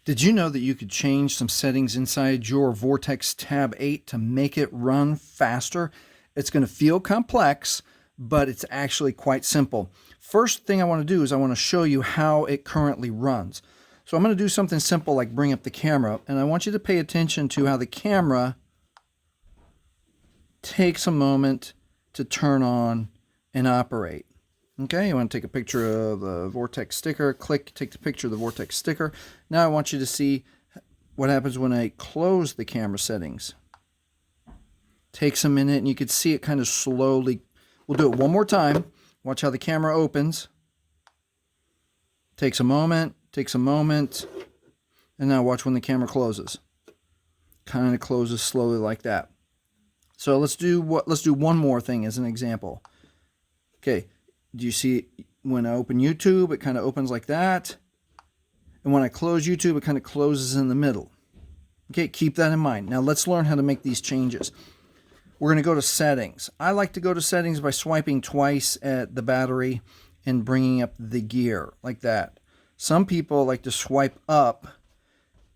Did you know that you could change some settings inside your Vortex Tab 8 to make it run faster? It's going to feel complex, but it's actually quite simple. First thing I want to do is I want to show you how it currently runs. So I'm going to do something simple like bring up the camera, and I want you to pay attention to how the camera takes a moment to turn on and operate. Okay, you want to take a picture of the Vortex sticker, click, take the picture of the Vortex sticker. Now I want you to see what happens when I close the camera settings. Takes a minute and you can see it kind of slowly. We'll do it one more time. Watch how the camera opens. Takes a moment, and now watch when the camera closes. Kind of closes slowly like that. So let's do one more thing as an example. Okay. Do you see when I open YouTube, it kind of opens like that? And when I close YouTube, it kind of closes in the middle. Okay, keep that in mind. Now let's learn how to make these changes. We're going to go to settings. I like to go to settings by swiping twice at the battery and bringing up the gear like that. Some people like to swipe up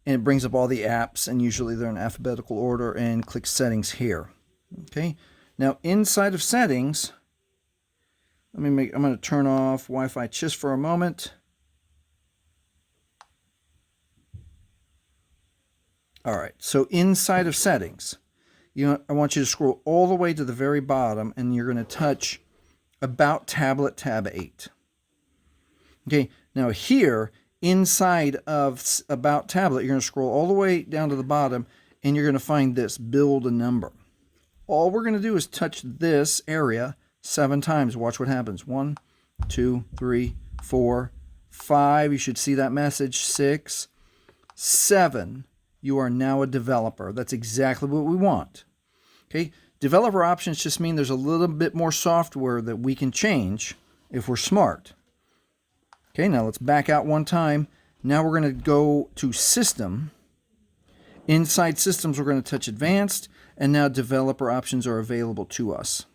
and it brings up all the apps, and usually they're in alphabetical order, and click settings here. Okay, now inside of settings, I'm going to turn off Wi-Fi just for a moment. All right, so inside of settings, I want you to scroll all the way to the very bottom, and you're going to touch About Tablet Tab 8. Okay, now here, inside of About Tablet, you're going to scroll all the way down to the bottom, and you're going to find this, Build a Number. All we're going to do is touch this area 7 times. Watch what happens. 1, 2, 3, 4, 5. You should see that message. 6, 7. You are now a developer. That's exactly what we want. Okay. Developer options just mean there's a little bit more software that we can change if we're smart. Okay. Now let's back out one time. Now we're going to go to System. Inside Systems, we're going to touch Advanced, and now developer options are available to us.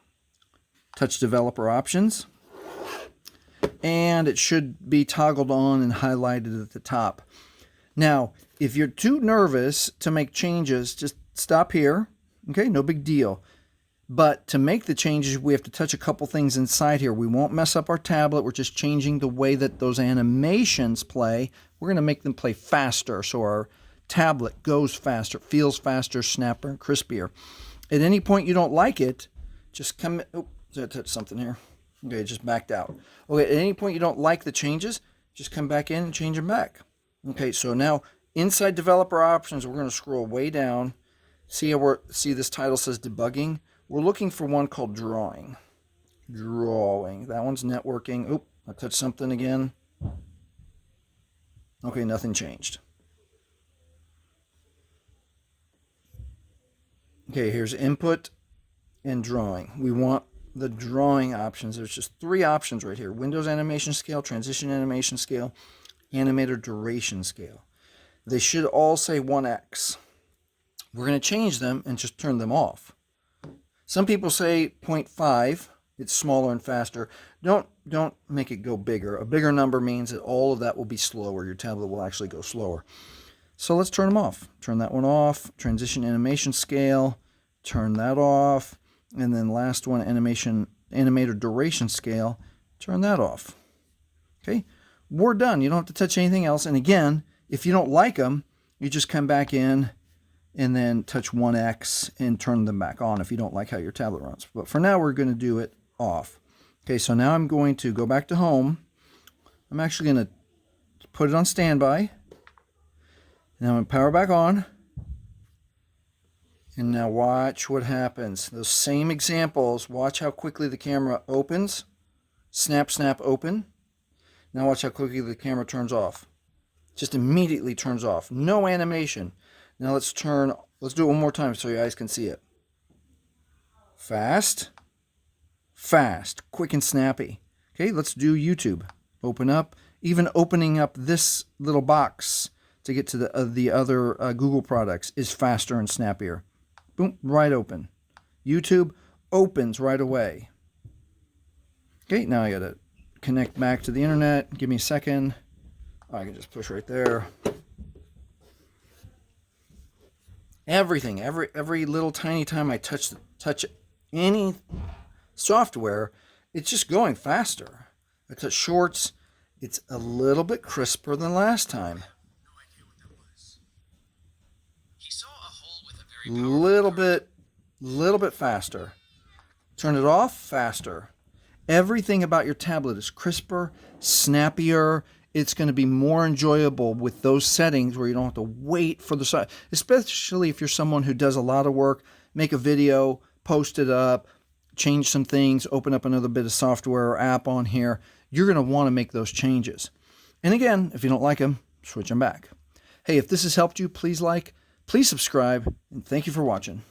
Touch developer options, and it should be toggled on and highlighted at the top. Now, if you're too nervous to make changes, just stop here. Okay, no big deal. But to make the changes, we have to touch a couple things inside here. We won't mess up our tablet. We're just changing the way that those animations play. We're going to make them play faster, so our tablet goes faster, feels faster, snapper, and crispier. At any point you don't like it, just come... Oh, did I touch something here? Okay, it just backed out. Okay, at any point you don't like the changes, just come back in and change them back. Okay, so now inside developer options, we're going to scroll way down. See this title says debugging? We're looking for one called drawing. Drawing. That one's networking. Oop, I touched something again. Okay, nothing changed. Okay, here's input and drawing. We want the drawing options. There's just 3 options right here. Windows animation scale, transition animation scale, animator duration scale. They should all say 1x. We're going to change them and just turn them off. Some people say 0.5. It's smaller and faster. Don't make it go bigger. A bigger number means that all of that will be slower. Your tablet will actually go slower. So let's turn them off. Turn that one off. Transition animation scale. Turn that off. And then last one, animator duration scale. Turn that off. Okay, we're done. You don't have to touch anything else. And again, if you don't like them, you just come back in and then touch 1x and turn them back on if you don't like how your tablet runs. But for now, we're going to do it off. Okay, so now I'm going to go back to home. I'm actually going to put it on standby. Now I'm going to power back on. And now watch what happens. Those same examples, watch how quickly the camera opens. Snap, snap, open. Now watch how quickly the camera turns off. Just immediately turns off. No animation. Now let's do it one more time so your eyes can see it. Fast. Fast. Quick and snappy. Okay, let's do YouTube. Open up. Even opening up this little box to get to the other Google products is faster and snappier. Boom, right open. YouTube opens right away. Okay, now I got to connect back to the internet. Give me a second. I can just push right there. Everything, every little tiny time I touch any software, it's just going faster. I touch shorts, it's a little bit crisper than last time. Little bit faster. Turn it off, faster. Everything about your tablet is crisper, snappier. It's going to be more enjoyable with those settings where you don't have to wait for the site, especially if you're someone who does a lot of work, make a video, post it up, change some things, open up another bit of software or app on here. You're going to want to make those changes. And again, if you don't like them, switch them back. Hey, if this has helped you, please like, please subscribe, and thank you for watching.